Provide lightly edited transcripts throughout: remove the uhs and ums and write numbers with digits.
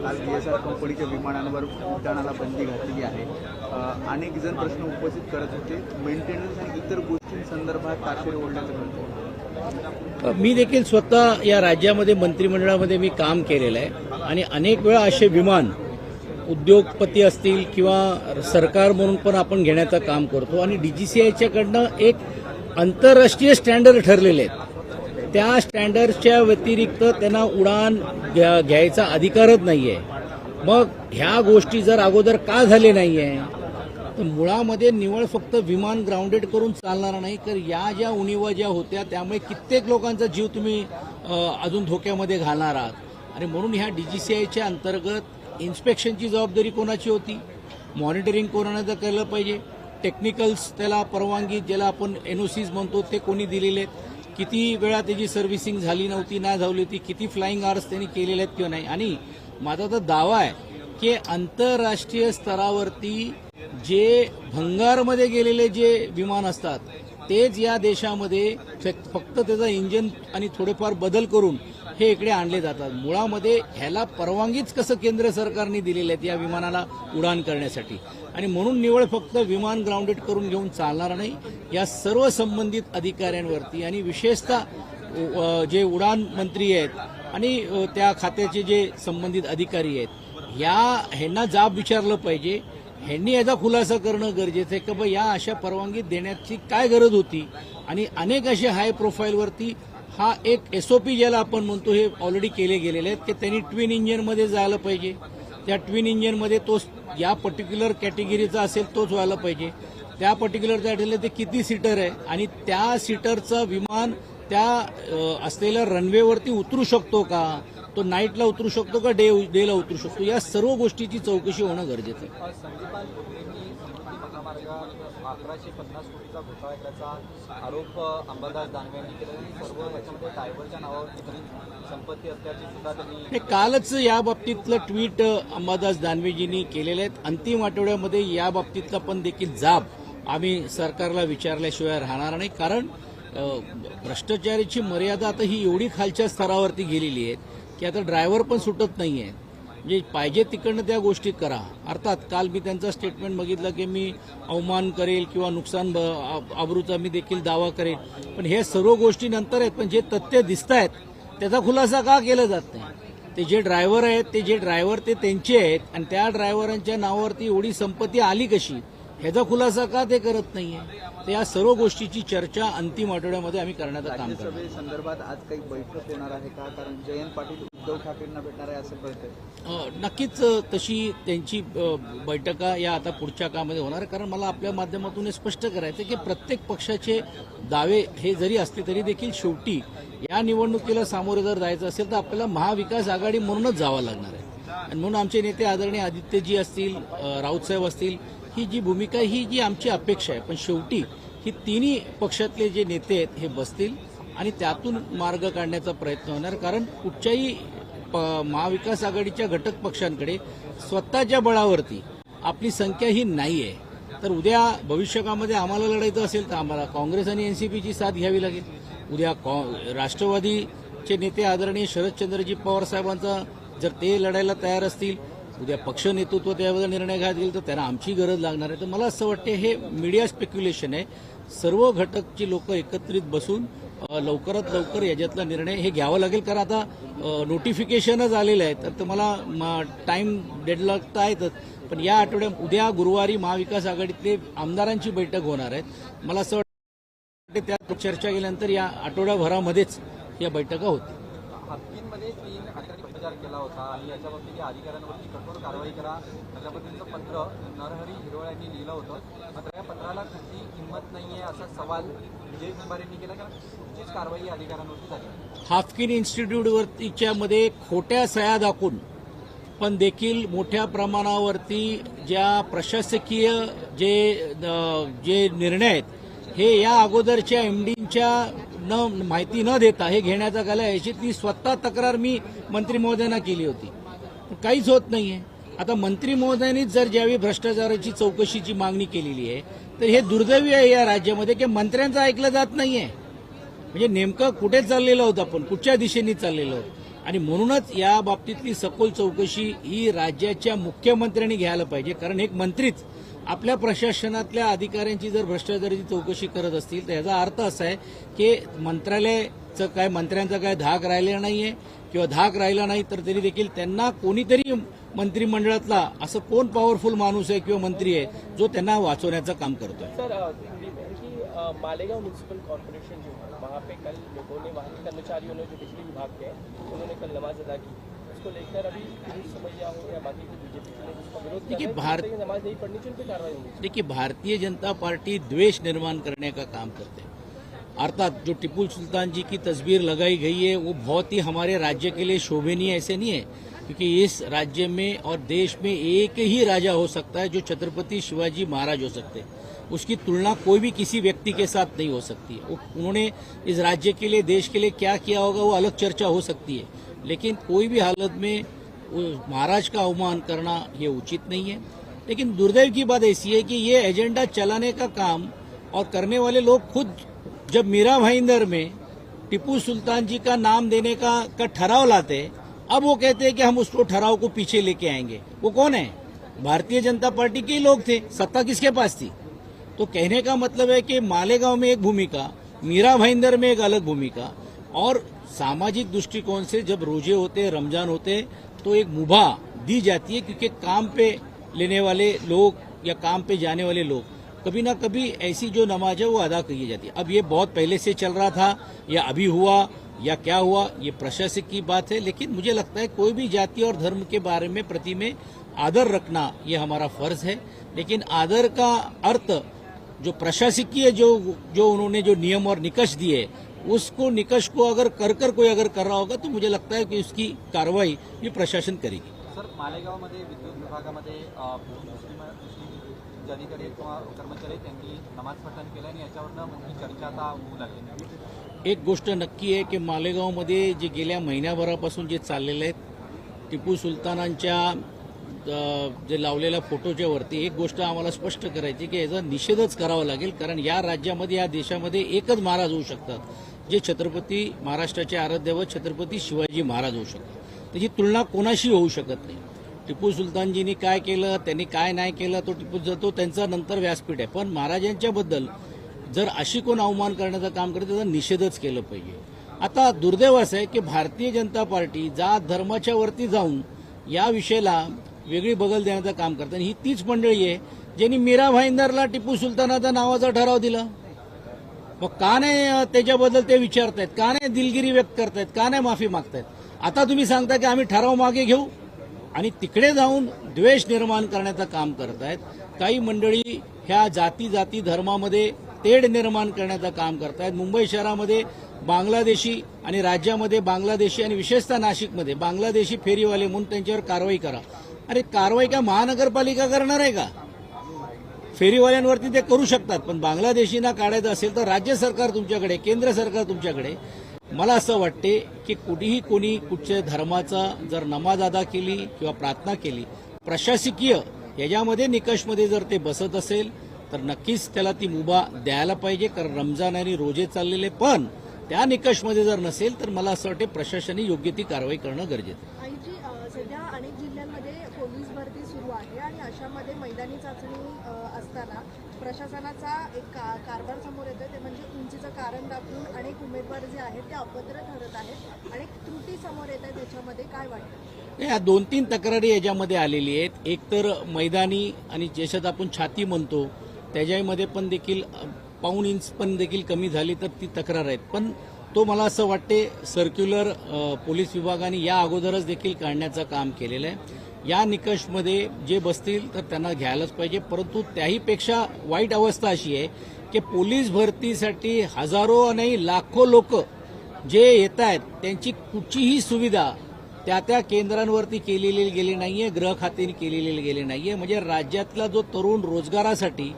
काल DSR कंपनीच्या विमानांवर उड्डाणाला बंदी घातलेली आहे। अनेक जण प्रश्न उपस्थित करत होते, मेंटेनन्स आणि इतर गोष्टींसंदर्भात ताशेरे ओढण्याचं म्हणतो। मी देखील स्वतः या राज्यामध्ये मंत्रिमंडळामध्ये मी काम केलेलं आहे आणि अनेक वेळा असे विमान उद्योगपती असतील किंवा सरकार म्हणून पण आपण घेण्याचं काम करतो आणि DGCAच्याकडनं एक आंतरराष्ट्रीय स्टँडर्ड ठरलेले आहेत। त्या स्टँडर्डच्या व्यतिरिक्त त्यांना उडान घ्यायचा अधिकारच नाहीये। मग ह्या गोष्टी जर अगोदर का झाले नाहीये तर मुळामध्ये निवळ फक्त विमान ग्राउंडेड करून चालणार नाही, तर या ज्या उणीवा ज्या होत्या त्यामुळे कित्येक लोकांचा जीव तुम्ही अजून धोक्यामध्ये घालणार आहात। आणि म्हणून ह्या DGCAच्या अंतर्गत इन्स्पेक्शनची जबाबदारी कोणाची होती, मॉनिटरिंग कोणाला केलं पाहिजे, टेक्निकल्स त्याला परवानगी ज्याला आपण NOCs म्हणतो ते कोणी दिलेले आहेत, किती वेळा त्याची सर्व्हिसिंग झाली नव्हती नाही झाली होती, किती फ्लाइंग आवर्स त्यांनी केलेले आहेत किंवा नाही। आणि माझा तर दावा आहे की आंतरराष्ट्रीय स्तरावरती जे भंगारमध्ये गेलेले जे विमान असतात तेच या देशामध्ये फक्त त्याचा इंजिन आणि थोडेफार बदल करून हे इकडे आणले जातात। मुळामध्ये ह्याला परवानगीच कसं केंद्र सरकारने दिलेली आहे या विमानाला उडान करण्यासाठी। आणि म्हणून निवळ फक्त विमान ग्राउंडेड करून घेऊन चालणार नाही, या सर्व संबंधित अधिकाऱ्यांवरती आणि विशेषतः जे उडान मंत्री आहेत आणि त्या खात्याचे जे संबंधित अधिकारी आहेत ह्यांना जाब विचारलं पाहिजे। ह्यांनी याचा खुलासा करणं गरजेचं आहे की बाबा या अशा परवानगी देण्याची काय गरज होती। आणि अनेक असे हाय प्रोफाईलवरती हा एक SOP ज्याला आपण म्हणतो हे ऑलरेडी केले गेलेले आहेत की त्यांनी ट्विन इंजिनमध्ये जायला पाहिजे, त्या ट्विन इंजिनमध्ये तो या पर्टिक्युलर कॅटेगरीचा असेल तोच व्हायला पाहिजे, त्या पर्टिक्युलर त्या ते किती सीटर आहे आणि त्या सीटरचं विमान त्या असलेल्या रनवेवरती उतरू शकतो का, तो नाईटला उतरू शकतो का डेला उतरू शकतो, या सर्व गोष्टीची चौकशी होणं गरजेचं आहे। 1150 कोटीचा घोटाळा केल्याचा आरोप अंबादास दानवे यांनी केला आणि सर्व याच्यामध्ये टायबरच्या नावावर संपत्ती असल्याची सुद्धा त्यांनी कालच या बाबतीतलं ट्विट अंबादास दानवेजींनी केलेलं आहे। अंतिम आठवड्यामध्ये या बाबतीतला पण देखील जाब आम्ही सरकारला विचारल्याशिवाय राहणार नाही, कारण भ्रष्टाचाराची मर्यादा आता ही एवढी खालच्या स्तरावरती गेलेली आहे की आता ड्रायव्हर पण सुटत नाहीये। जे पाहिजे तिकडनं त्या गोष्टी करा। अर्थात काल मी त्यांचा स्टेटमेंट बघितलं की मी अवमान करेल किंवा नुकसान आबरूचा मी देखील दावा करेल, पण हे सर्व गोष्टी नंतर आहेत, पण जे तथ्य दिसत आहेत त्याचा खुलासा का केला जात नाही। ते जे ड्रायव्हर आहेत ते त्यांचे आहेत आणि त्या ड्रायव्हरांच्या नावावरती एवढी संपत्ती आली कशी ह्याचा खुलासा का ते करत नाहीये। तर या सर्व गोष्टीची चर्चा अंतिम आठवड्यामध्ये आम्ही करण्याचं काम करतो। राज्यसभेसंदर्भात आज काही बैठक होणार आहे का, कारण जयंत पाटील उद्धव ठाकरेंना भेटणार आहे असं कळतंय। नक्कीच तशी त्यांची बैठका या आता पुढच्या काळामध्ये होणार आहे, कारण मला आपल्या माध्यमातून हे स्पष्ट करायचं की प्रत्येक पक्षाचे दावे हे जरी असले तरी देखील शेवटी या निवडणुकीला सामोरे जर जायचं असेल तर आपल्याला महाविकास आघाडी म्हणूनच जावं लागणार आहे। आणि म्हणून आमचे नेते आदरणीय आदित्यजी असतील, राऊतसाहेब असतील, ही जी भूमिका ही जी आमची अपेक्षा आहे, पण शेवटी ही तिन्ही पक्षातले जे नेते आहेत हे बसतील आणि त्यातून मार्ग काढण्याचा प्रयत्न होणार, कारण कुठच्याही महाविकास आघाडीच्या घटक पक्षांकडे स्वतःच्या बळावरती आपली संख्या ही नाही आहे। तर उद्या भविष्यकाळामध्ये आम्हाला लढायचं असेल तर आम्हाला काँग्रेस आणि NCPची साथ घ्यावी लागेल। उद्या राष्ट्रवादीचे नेते आदरणीय शरदचंद्रजी पवार साहेबांचा जर ते लढायला तयार असतील, उद्या पक्ष नेतृत्व त्याबद्दल निर्णय घ्यायला गेल तर त्यांना आमची गरज लागणार आहे। तर मला असं वाटतं हे मीडिया स्पेक्युलेशन आहे, सर्व घटकची लोक एकत्रित बसून लवकरात लवकर याच्यातला निर्णय हे घ्यावा लागेल, कारण आता नोटिफिकेशनच आलेलं आहे तर तुम्हाला टाइम डेडलॉक तर आहेतच, पण या आठवड्यात उद्या गुरुवारी महाविकास आघाडीतले आमदारांची बैठक होणार आहे। मला असं वाटतं त्यात चर्चा केल्यानंतर या आठवड्याभरामध्येच या बैठका होतील। हाफकिनमध्ये 3 आठवडे भ्रष्टाचार केला होता आणि याच्या बाबतीत अधिकाऱ्यांवरती कठोर कारवाई करा अशा पद्धतीचं पत्र नरहरी हिरवळ यांनी लिहिलं होतं, मात्र या पत्राला कुठली किंमत नाहीये असा सवाल विजय कुंभार यांनी केला, कारण कुठलीच कारवाई अधिकाऱ्यांवरती झाली। हाफकिन इन्स्टिट्यूटवरतीच्या मध्ये खोट्या सह्या दाखवून पण देखील मोठ्या प्रमाणावरती ज्या प्रशासकीय जे निर्णय आहेत हे या अगोदरच्या MDच्या माहिती न देता हे घेण्याचा आला, याची ती स्वतः तक्रार मी मंत्री महोदयांना केली होती, काहीच होत नाहीये। आता मंत्री महोदयांनीच जर ज्यावेळी भ्रष्टाचाराची चौकशीची मागणी केलेली आहे तर हे दुर्दैवी आहे या राज्यामध्ये की मंत्र्यांचं ऐकलं जात नाहीये। म्हणजे नेमकं कुठे चाललेलं होतं, आपण कुठच्या दिशेने चाललेलो आहोत। आणि म्हणूनच या बाबतीतली सखोल चौकशी ही राज्याच्या मुख्यमंत्र्यांनी घ्यायला पाहिजे, कारण एक मंत्रीच आपल्या प्रशासनातल्या अधिकाऱ्यांची जर भ्रष्टाचाराची चौकशी करत असतील तर याचा अर्थ असा आहे की मंत्र्यांचा काय धाक राहिलेला नाहीये किंवा धाक राहिला नाही तर तरी देखील त्यांना कोणीतरी मंत्रिमंडळातला असं कोण पॉवरफुल माणूस आहे किंवा मंत्री आहे जो त्यांना वाचवण्याचं काम करतोय. सर मालेगांव म्यूनिसिपल कॉर्पोरेशन जो है वहाँ पे कल लोगों ने, वहाँ के कर्मचारियों ने जो बिजली विभाग के उन्होंने कल नमाज अदा की, उसको लेकर अभी पुलिस समझिया हो या बाकी जो बीजेपी ने उसका विरोध देखिए, किया है, नमाज नहीं पढ़नी चाहिए, उन पे कार्रवाई होगी. देखिए, भारतीय जनता पार्टी द्वेष निर्माण करने का काम करते हैं. अर्थात जो टिप्पू सुल्तान जी की तस्वीर लगाई गई है वो बहुत ही हमारे राज्य के लिए शोभनीय ऐसे नहीं है, क्योंकि इस राज्य में और देश में एक ही राजा हो सकता है जो छत्रपति शिवाजी महाराज हो सकते हैं. उसकी तुलना कोई भी किसी व्यक्ति के साथ नहीं हो सकती है. उन्होंने इस राज्य के लिए, देश के लिए क्या किया होगा वो अलग चर्चा हो सकती है, लेकिन कोई भी हालत में महाराज का अवमान करना ये उचित नहीं है. लेकिन दुर्दैव की बात ऐसी है कि ये एजेंडा चलाने का काम और करने वाले लोग खुद जब मीरा भाईंदर में टिप्पू सुल्तान जी का नाम देने का ठहराव लाते, अब वो कहते हैं कि हम उसको ठहराव को पीछे लेके आएंगे. वो कौन है? भारतीय जनता पार्टी के ही लोग थे. सत्ता किसके पास थी? तो कहने का मतलब है कि मालेगांव में एक भूमिका, मीरा भाईंदर में एक अलग भूमिका, और सामाजिक दृष्टिकोण से जब रोजे होते, रमजान होते तो एक मुभा दी जाती है, क्योंकि काम पे लेने वाले लोग या काम पे जाने वाले लोग कभी ना कभी ऐसी जो नमाज है वो अदा की जाती है. अब ये बहुत पहले से चल रहा था या अभी हुआ या क्या हुआ, ये प्रशासक की बात है, लेकिन मुझे लगता है कोई भी जाति और धर्म के बारे में प्रति में आदर रखना ये हमारा फर्ज है. लेकिन आदर का अर्थ जो प्रशासकीय जो उन्होंने जो नियम और निकष दिए, उसको निकष को अगर कर कोई अगर कर रहा होगा तो मुझे लगता है कि उसकी कार्रवाई ये प्रशासन करेगी. सर, मालेगावमध्ये विद्युत विभागामध्ये मुस्लिम जे अधिकारी किंवा कर्मचारी त्यांनी नमाज पठण केलं आणि याच्यावरनं मोठी चर्चा आता होऊ लागली. एक गोष्ट नक्की आहे की मालेगावमध्ये जे गेल्या महिन्याभरापासून जे चाललेले आहेत टिपू सुलतानांच्या जे लावलेल्या फोटोच्या वरती एक गोष्ट आम्हाला स्पष्ट करायची की याचा निषेधच करावा लागेल, कारण या राज्यामध्ये, या देशामध्ये एकच महाराज होऊ शकतात जे छत्रपती, महाराष्ट्राचे आराध्यदैवत छत्रपती शिवाजी महाराज होऊ शकतात. त्याची तुलना कोणाशी होऊ शकत नाही. टिपू सुलतानजींनी काय केलं, त्यांनी काय नाही केलं, तो त्यांचा नंतर व्यासपीठ आहे. पण महाराजांच्या बद्दल जर अशी कोण अवमान करण्याचं काम करते त्याचा निषेधच केलं पाहिजे. आता दुर्दैव असं आहे की भारतीय जनता पार्टी जात धर्माच्या वरती जाऊन या विषयाला वेगळी बगल देण्याचं काम करतात. ही तीच मंडळी आहे ज्यांनी मीरा भाईंदरला टिपू सुलतानाचा नावाचा ठराव दिला. मग का नाही त्याच्याबद्दल ते विचारतायत, का नाही दिलगिरी व्यक्त करतायत, का नाही माफी मागतायत. आता तुम्ही सांगता की आम्ही ठराव मागे घेऊ आणि तिकडे जाऊन द्वेष निर्माण करण्याचं काम करतायत. काही मंडळी ह्या जाती धर्मामध्ये तेढ निर्माण करण्याचं काम करतायत. मुंबई शहरामध्ये बांगलादेशी आणि राज्यामध्ये बांगलादेशी आणि विशेषतः नाशिकमध्ये बांगलादेशी फेरीवाले म्हणून त्यांच्यावर कारवाई करा. अरे कारवाई का महानगरपालिका करणार आहे का? फेरीवाल्यांवरती ते करू शकतात, पण बांगलादेशींना काढायचं असेल तर राज्य सरकार तुमच्याकडे, केंद्र सरकार तुमच्याकडे. मला असं वाटते की कुठेही कोणी कुठच्या धर्माचा जर नमाज अदा केली किंवा प्रार्थना केली, प्रशासकीय याच्यामध्ये निकषमध्ये जर ते बसत असेल तर नक्कीच त्याला ती मुभा द्यायला पाहिजे, कारण रमजान आणि रोजे चाललेले. पण त्या निकषमध्ये जर नसेल तर मला असं वाटते प्रशासनाने योग्य ती कारवाई करणं गरजेचं आहे. सध्या अनेक जिल्ह्यांमध्ये पोलीस भरती सुरू आहे आणि अशामध्ये मैदानी चाचणी असताना प्रशासनाचा एक कारभार समोर येतोय, ते म्हणजे उंचीचं कारण दाखवून अनेक उमेदवार जे आहेत ते अभद्र ठरत आहेत. अनेक त्रुटी समोर येत आहेत. त्याच्यामध्ये काय वाटतं? या 2-3 तक्रारी याच्यामध्ये आलेली आहेत. एक तर मैदानी आणि ज्याच्यात आपण छाती म्हणतो त्याच्यामध्ये पण देखील पाऊण इंच पण देखील कमी झाली तर ती तक्रार आहेत. पण तो मला असं वाटते सर्क्युलर पोलीस विभागाने या अगोदरच देखील काढण्याचं काम केलेलं आहे. या निकषमध्ये जे बसतील तर त्यांना घ्यायलाच पाहिजे. परंतु त्याहीपेक्षा वाईट अवस्था अशी आहे की पोलीस भरतीसाठी हजारो नाही लाखो लोक जे येत आहेत त्यांची कुठचीही सुविधा त्या केंद्रांवरती केलेली गेली नाहीये, गृह खात्याने केलेली गेली नाहीये. म्हणजे राज्यातला जो तरुण रोजगारासाठी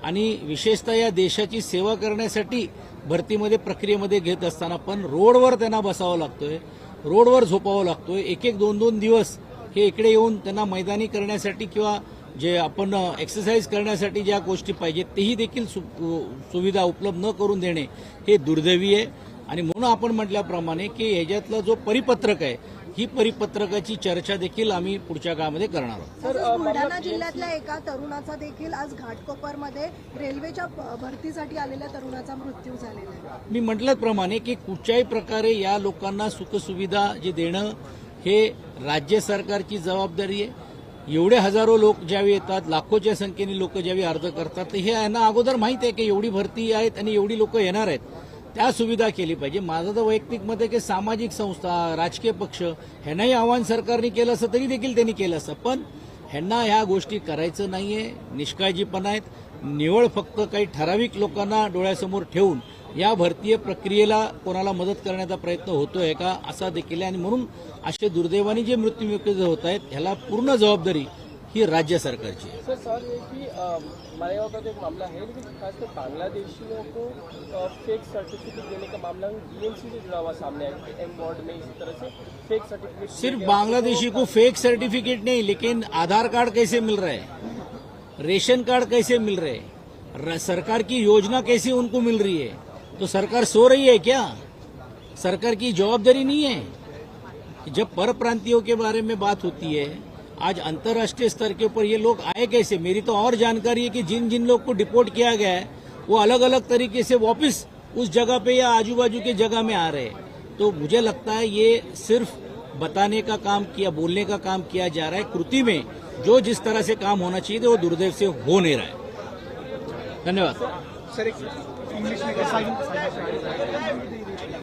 आणि विशेषतः या देशाची सेवा करण्यासाठी भरतीमध्ये प्रक्रियेमध्ये घेत असताना पण रोडवर त्यांना बसावं लागतोय, रोडवर झोपावं लागतोय. 1-1, 2-2 दिवस हे इकडे येऊन त्यांना मैदानी करण्यासाठी किंवा जे आपण एक्सरसाइज करण्यासाठी ज्या गोष्टी पाहिजेत तेही देखील सुविधा उपलब्ध न करून देणे हे दुर्दैवी आहे. आणि म्हणून आपण म्हटल्याप्रमाणे की ह्याच्यातला जो परिपत्रक आहे ही परिपत्रकाची चर्चा देखील आम्ही पुढच्या काळामध्ये करणार आहोत. तसंच बुलढाणा जिल्ह्यातल्या एका तरुणाचा देखील आज घाटकोपरमध्ये रेल्वेच्या भरतीसाठी आलेल्या तरुणाचा मृत्यू झालेला आहे. मी म्हटल्याप्रमाणे की कुठच्याही प्रकारे या लोकांना सुखसुविधा जे देणं हे राज्य सरकारची जबाबदारी आहे. एवढे हजारो लोक ज्यावेळी येतात, लाखोच्या संख्येने लोक ज्यावेळी अर्ज करतात, तर हे यांना अगोदर माहिती आहे की एवढी भरती आहेत आणि एवढी लोक येणार आहेत, त्या सुविधा केली पाहिजे. माझं तर वैयक्तिक मत आहे की सामाजिक संस्था, राजकीय पक्ष ह्यांनाही आव्हान सरकारने केलं असतं तरी देखील त्यांनी केलं असतं, पण ह्यांना ह्या गोष्टी करायचं नाहीये. निष्काळजीपणा आहेत. निवळ फक्त काही ठराविक लोकांना डोळ्यासमोर ठेवून या भरतीय प्रक्रियेला कोणाला मदत करण्याचा प्रयत्न होतोय का असा देखील आहे. आणि म्हणून असे दुर्दैवाने जे मृत्यू होत आहेत ह्याला पूर्ण जबाबदारी ही राज्य सरकारची आहे. सर सवाल ये कि मालेगांव का तो एक मामला है, लेकिन खासकर बांग्लादेशियों को फेक सर्टिफिकेट देने का मामला डीएमसी से जुड़ा हुआ सामने आया कि एम वार्ड में इसी तरह से फेक सर्टिफिकेट सिर्फ बांग्लादेशी को फेक सर्टिफिकेट नहीं, लेकिन आधार कार्ड कैसे मिल रहा है, रेशन कार्ड कैसे मिल रहे हैं, सरकार की योजना कैसे उनको मिल रही है, तो सरकार सो रही है क्या? सरकार की जवाबदारी नहीं है? जब पर प्रांतियों के बारे में बात होती है, आज अंतर्राष्ट्रीय स्तर के ऊपर ये लोग आए कैसे? मेरी तो और जानकारी है कि जिन जिन लोग को डिपोर्ट किया गया है वो अलग अलग तरीके से वापस उस जगह पे या आजू बाजू के जगह में आ रहे हैं. तो मुझे लगता है ये सिर्फ बताने का काम किया, बोलने का काम किया जा रहा है. कृति में जो जिस तरह से काम होना चाहिए था वो दुर्दैव से हो नहीं रहा है. धन्यवाद. सर, एक इंग्लिश में कैसा